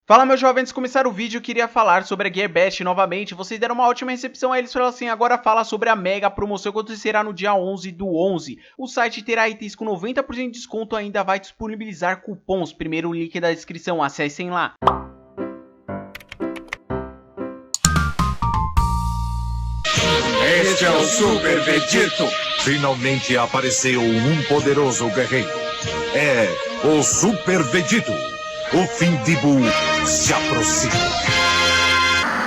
Fala, meus jovens, começar o vídeo, eu queria falar sobre a Gearbest novamente. Vocês deram uma ótima recepção a eles, falaram assim, agora fala sobre a mega promoção que acontecerá no dia 11/11. O site terá itens com 90% de desconto, ainda vai disponibilizar cupons. Primeiro o link da descrição, acessem lá. Este é o Super Vegito! Finalmente apareceu um poderoso guerreiro. É o Super Vegito. O fim de Buu se aproxima.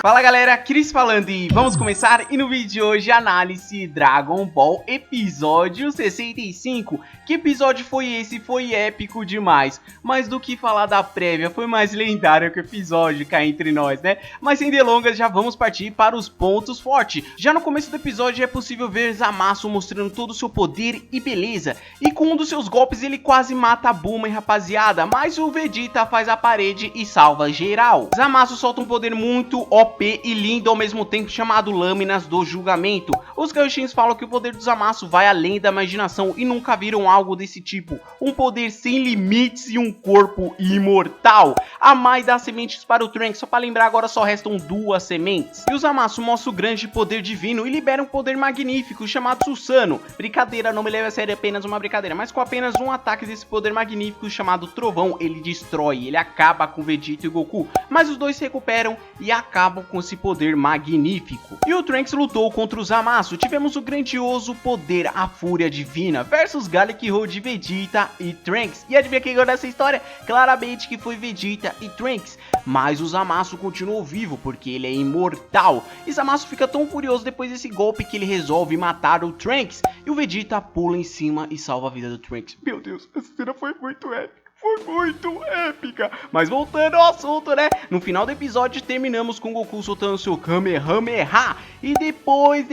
Fala galera, Cris falando e vamos começar. E no vídeo de hoje, análise Dragon Ball episódio 65. Que episódio foi esse? Foi épico demais. Mas do que falar da prévia, foi mais lendário que o episódio, cá entre nós, né? Mas sem delongas, já vamos partir para os pontos fortes. Já no começo do episódio é possível ver Zamasu mostrando todo o seu poder e beleza. E com um dos seus golpes ele quase mata a Bulma, rapaziada. Mas o Vegeta faz a parede e salva geral. Zamasu solta um poder muito OP e lindo ao mesmo tempo, chamado Lâminas do Julgamento. Os Kaioshins falam que o poder do Zamasu vai além da imaginação e nunca viram algo desse tipo. Um poder sem limites e um corpo imortal. A Mai dá sementes para o Trunks, só para lembrar agora só restam 2 sementes. E o Zamasu mostra o grande poder divino e libera um poder magnífico chamado Susanoo. Brincadeira, não me leve a sério, é apenas uma brincadeira, mas com apenas um ataque desse poder magnífico chamado Trovão, ele destrói, ele acaba com Vegeta e Goku. Mas os dois se recuperam e acabam com esse poder magnífico. E o Trunks lutou contra o Zamasu. Tivemos o grandioso poder, a Fúria Divina, versus Garlic Road, Vegeta e Trunks. E adivinha quem ganhou nessa história? Claramente que foi Vegeta e Trunks. Mas o Zamasu continuou vivo, porque ele é imortal. E Zamasu fica tão furioso depois desse golpe que ele resolve matar o Trunks. E o Vegeta pula em cima e salva a vida do Trunks. Meu Deus, essa cena foi muito épica. Foi muito épica. Mas voltando ao assunto, né? No final do episódio terminamos com Goku soltando seu Kamehameha. E depois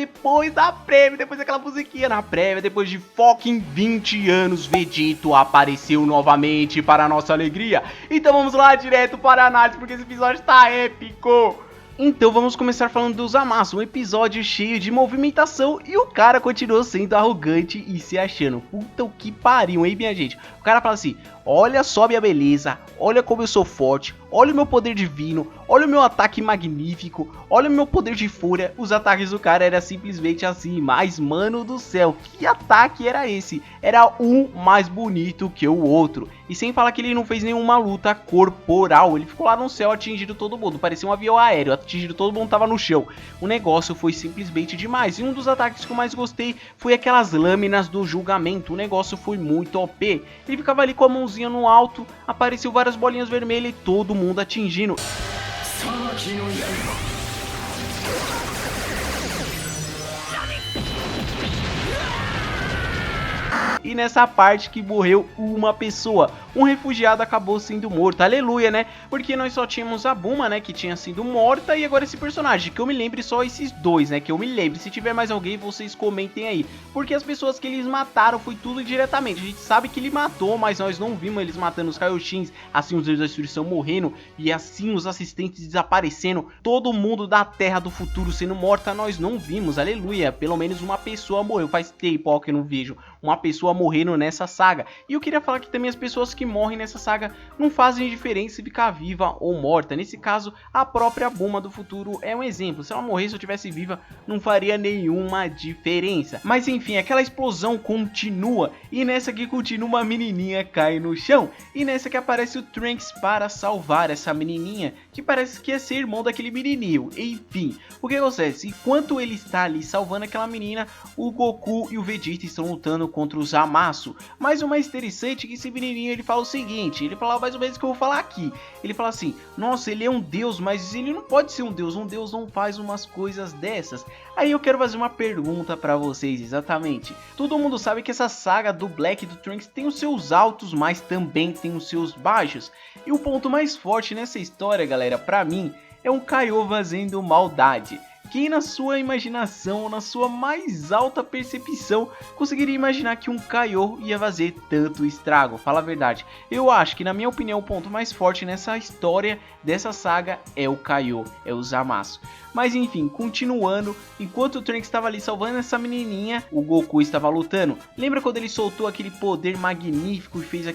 da prévia, depois daquela musiquinha na prévia, depois de fucking 20 anos, Vegito apareceu novamente para a nossa alegria. Então vamos lá direto para a análise, porque esse episódio tá épico. Então vamos começar falando do Zamasu, um episódio cheio de movimentação e o cara continuou sendo arrogante e se achando. Puta que pariu, hein, minha gente? O cara fala assim, olha só minha beleza, olha como eu sou forte, olha o meu poder divino, olha o meu ataque magnífico, olha o meu poder de fúria. Os ataques do cara eram simplesmente assim, mas mano do céu, que ataque era esse? Era um mais bonito que o outro. E sem falar que ele não fez nenhuma luta corporal, ele ficou lá no céu atingindo todo mundo, parecia um avião aéreo, atingindo todo mundo, tava no chão. O negócio foi simplesmente demais. E um dos ataques que eu mais gostei foi aquelas lâminas do julgamento. O negócio foi muito OP. Ele ficava ali com a mãozinha no alto, apareceu várias bolinhas vermelhas e todo mundo atingindo. E nessa parte que morreu uma pessoa, um refugiado acabou sendo morto, aleluia, né? Porque nós só tínhamos a Bulma, né, que tinha sido morta, e agora esse personagem, que eu me lembre só esses dois, né, que eu me lembre. Se tiver mais alguém, vocês comentem aí, porque as pessoas que eles mataram foi tudo indiretamente. A gente sabe que ele matou, mas nós não vimos eles matando os Kaioshins, assim os deuses da destruição morrendo, e assim os assistentes desaparecendo, todo mundo da Terra do Futuro sendo morta, nós não vimos, aleluia. Pelo menos uma pessoa morreu, faz tempo ó, que eu não vejo uma pessoa morrendo nessa saga. E eu queria falar que também as pessoas que morrem nessa saga não fazem diferença se ficar viva ou morta. Nesse caso, a própria Bulma do futuro é um exemplo. Se ela morresse ou estivesse viva, não faria nenhuma diferença. Mas enfim, aquela explosão continua. E nessa que continua, uma menininha cai no chão. E nessa que aparece o Trunks para salvar essa menininha, que parece que ia ser irmão daquele menininho. Enfim, o que acontece? Enquanto ele está ali salvando aquela menina, o Goku e o Vegeta estão lutando contra o Zamasu. Mas o mais interessante é que esse menininho ele fala o seguinte, ele fala mais ou menos o que eu vou falar aqui. Ele fala assim, nossa, ele é um deus, mas ele não pode ser um deus não faz umas coisas dessas. Aí eu quero fazer uma pergunta pra vocês, exatamente. Todo mundo sabe que essa saga do Black e do Trunks tem os seus altos, mas também tem os seus baixos. E o ponto mais forte nessa história, galera, pra mim, é um Kaiô fazendo maldade. Quem na sua imaginação, na sua mais alta percepção, conseguiria imaginar que um Kaiô ia fazer tanto estrago? Fala a verdade. Eu acho que, na minha opinião, o ponto mais forte nessa história dessa saga é o Kaiô, é o Zamasu. Mas enfim, continuando, enquanto o Trunks estava ali salvando essa menininha, o Goku estava lutando. Lembra quando ele soltou aquele poder magnífico e fez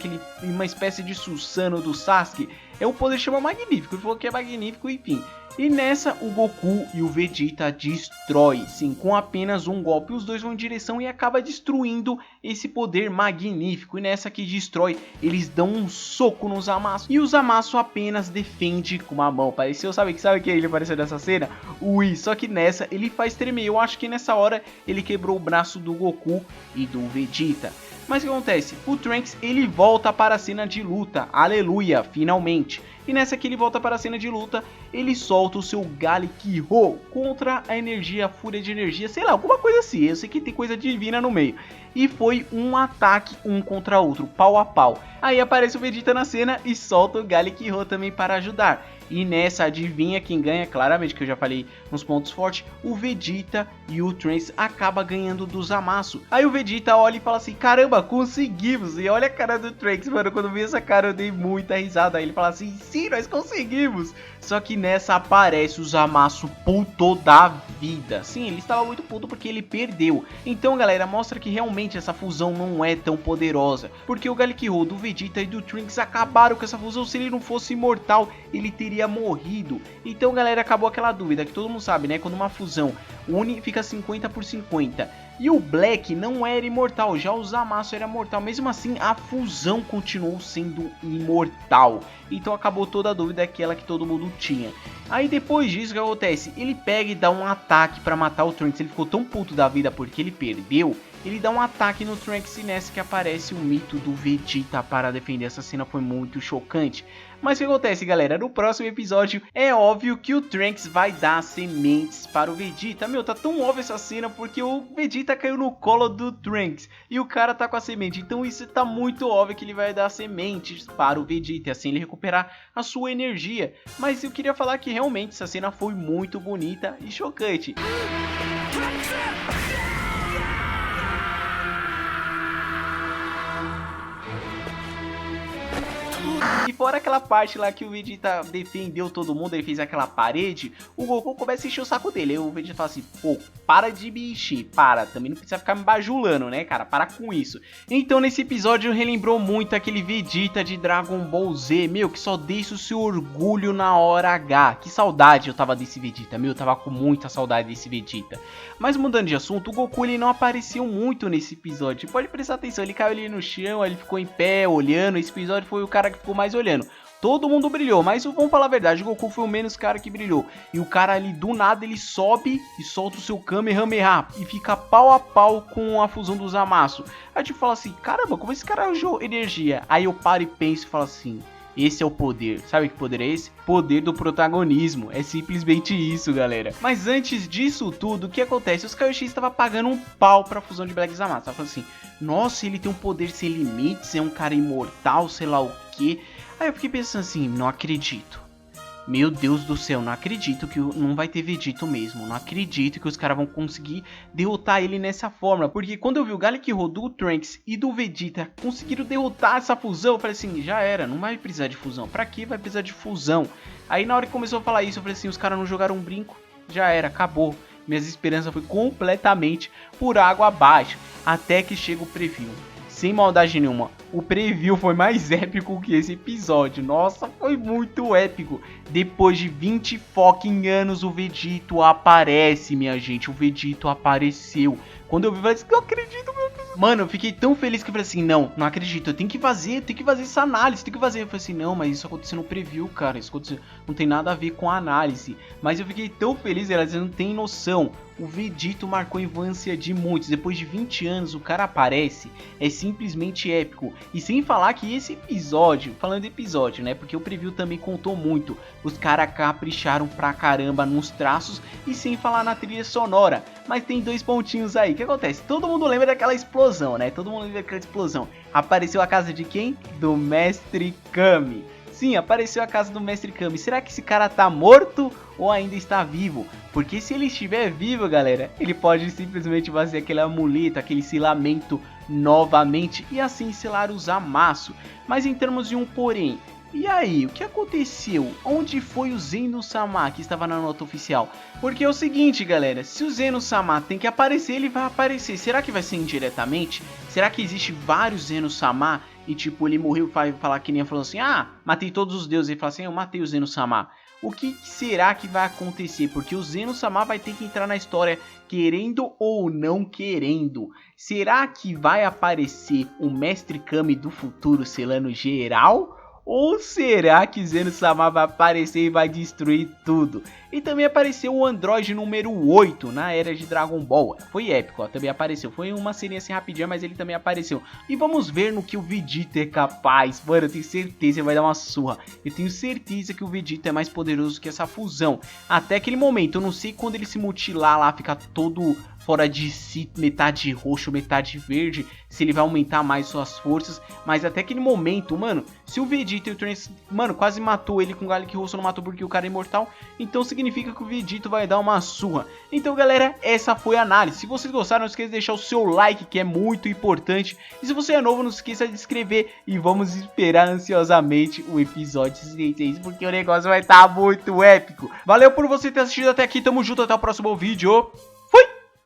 uma espécie de Susanoo do Sasuke? É o poder chama magnífico, ele falou que é magnífico, enfim. E nessa o Goku e o Vegeta destrói, sim, com apenas um golpe. Os dois vão em direção e acaba destruindo esse poder magnífico. E nessa que destrói, eles dão um soco no Zamasu. E o Zamasu apenas defende com uma mão. Pareceu, sabe que ele apareceu nessa cena? Ui, só que nessa ele faz tremer. Eu acho que nessa hora ele quebrou o braço do Goku e do Vegeta. Mas o que acontece? O Trunks ele volta para a cena de luta, aleluia, finalmente. E nessa que ele volta para a cena de luta, ele solta o seu Galick-Ho contra a energia, a fúria de energia, sei lá, alguma coisa assim, eu sei que tem coisa divina no meio. E foi um ataque um contra outro, pau a pau. Aí aparece o Vegeta na cena e solta o Galick-Ho também para ajudar. E nessa, adivinha quem ganha? Claramente, que eu já falei nos pontos fortes, o Vegeta e o Trunks acaba ganhando do Zamasu. Aí o Vegeta olha e fala assim, caramba, conseguimos. E olha a cara do Trunks, mano, quando eu vi essa cara eu dei muita risada. Aí ele fala assim, sim, nós conseguimos. Só que nessa aparece o Zamasu puto da vida. Sim, ele estava muito puto porque ele perdeu. Então, galera, mostra que realmente essa fusão não é tão poderosa. Porque o Galick-Ho do Vegeta e do Trunks acabaram com essa fusão. Se ele não fosse imortal, ele teria morrido. Então, galera, acabou aquela dúvida que todo mundo sabe, né? Quando uma fusão une, fica 50 por 50. E o Black não era imortal, já o Zamasu era mortal. Mesmo assim, a fusão continuou sendo imortal. Então acabou toda a dúvida, aquela que todo mundo tinha. Aí depois disso, o que acontece? Ele pega e dá um ataque pra matar o Trunks. Ele ficou tão puto da vida porque ele perdeu. Ele dá um ataque no Trunks e nessa que aparece o mito do Vegeta para defender. Essa cena foi muito chocante. Mas o que acontece, galera? No próximo episódio é óbvio que o Trunks vai dar sementes para o Vegeta. Meu, tá tão óbvio essa cena porque o Vegeta caiu no colo do Trunks e o cara tá com a semente. Então isso tá muito óbvio que ele vai dar sementes para o Vegeta e assim ele recuperar a sua energia. Mas eu queria falar que realmente essa cena foi muito bonita e chocante. E fora aquela parte lá que o Vegeta defendeu todo mundo, ele fez aquela parede, o Goku começa a encher o saco dele. Aí o Vegeta fala assim, pô, para de me encher, para, também não precisa ficar me bajulando, né, cara, para com isso. Então nesse episódio relembrou muito aquele Vegeta de Dragon Ball Z, meu, que só deixa o seu orgulho na hora H. Que saudade eu tava desse Vegeta, meu, eu tava com muita saudade desse Vegeta. Mas mudando de assunto, o Goku ele não apareceu muito nesse episódio, pode prestar atenção, ele caiu ali no chão, ele ficou em pé, olhando, esse episódio foi o cara que ficou mais olhando. Todo mundo brilhou, mas vamos falar a verdade, o Goku foi o menos cara que brilhou. E o cara ali do nada ele sobe e solta o seu Kamehameha e fica pau a pau com a fusão do Zamasu. Aí tipo fala assim, caramba, como esse cara usou energia? Aí eu paro e penso e falo assim, esse é o poder. Sabe que poder é esse? Poder do protagonismo. É simplesmente isso, galera. Mas antes disso tudo, o que acontece? Os Kaioshin estavam pagando um pau pra fusão de Black e Zamasu. Tava falando assim, nossa, ele tem um poder sem limites, é um cara imortal, sei lá o que. Aí eu fiquei pensando assim, não acredito. Meu Deus do céu, não acredito que não vai ter Vegeta mesmo. Não acredito que os caras vão conseguir derrotar ele nessa forma. Porque quando eu vi o Galick-Ho do Trunks e do Vegeta conseguiram derrotar essa fusão, eu falei assim, já era, não vai precisar de fusão. Pra que vai precisar de fusão? Aí na hora que começou a falar isso, eu falei assim, os caras não jogaram um brinco? Já era, acabou. Minhas esperanças foi completamente por água abaixo. Até que chega o preview. Sem maldade nenhuma, o preview foi mais épico que esse episódio. Nossa, foi muito épico. Depois de 20 fucking anos, o Vegeta aparece, minha gente. O Vegeta apareceu. Quando eu vi, eu falei assim, não acredito, meu Deus. Mano, eu fiquei tão feliz que eu falei assim, não acredito. Eu tenho que fazer essa análise, Eu falei assim, não, mas isso aconteceu no preview, cara. Isso aconteceu, não tem nada a ver com a análise. Mas eu fiquei tão feliz, galera, vocês não tem noção. O Vegeta marcou a infância de muitos. Depois de 20 anos, o cara aparece. É simplesmente épico. E sem falar que esse episódio, falando de episódio, né? Porque o preview também contou muito. Os caras capricharam pra caramba nos traços e sem falar na trilha sonora. Mas tem dois pontinhos aí. O que acontece? Todo mundo lembra daquela explosão, né? Todo mundo lembra daquela explosão. Apareceu a casa de quem? Do Mestre Kami. Sim, apareceu a casa do Mestre Kami. Será que esse cara tá morto ou ainda está vivo? Porque se ele estiver vivo, galera, ele pode simplesmente fazer aquele amuleto, aquele selamento novamente e assim selar o Zamasu. Mas em termos de um porém, E aí, o que aconteceu? Onde foi o Zeno-sama que estava na nota oficial? Porque é o seguinte, galera, se o Zeno-sama tem que aparecer, ele vai aparecer. Será que vai ser indiretamente? Será que existe vários Zeno-sama e tipo, ele morreu e vai falar que nem falou assim, ah, matei todos os deuses, ele fala assim, eu matei o Zeno-sama. O que será que vai acontecer? Porque o Zeno-sama vai ter que entrar na história querendo ou não querendo. Será que vai aparecer o Mestre Kami do futuro selando geral? Ou será que Zeno-sama vai aparecer e vai destruir tudo? E também apareceu o Android número 8 na era de Dragon Ball. Foi épico, ó, também apareceu. Foi uma cena assim rapidinha, mas ele também apareceu. E vamos ver no que o Vegeta é capaz. Mano, eu tenho certeza que vai dar uma surra. Eu tenho certeza que o Vegeta é mais poderoso que essa fusão. Até aquele momento, eu não sei quando ele se mutilar lá, ficar todo fora de si, metade roxo, metade verde, se ele vai aumentar mais suas forças, mas até aquele momento, mano, se o Vegeta e o Trunks, mano, quase matou ele com o Garlic Rosso, não matou porque o cara é imortal, então significa que o Vegeta vai dar uma surra. Então, galera, essa foi a análise. Se vocês gostaram, não esqueça de deixar o seu like, que é muito importante, e se você é novo, não esqueça de se inscrever, e vamos esperar ansiosamente o episódio 66, porque o negócio vai estar muito épico. Valeu por você ter assistido até aqui, tamo junto, até o próximo vídeo.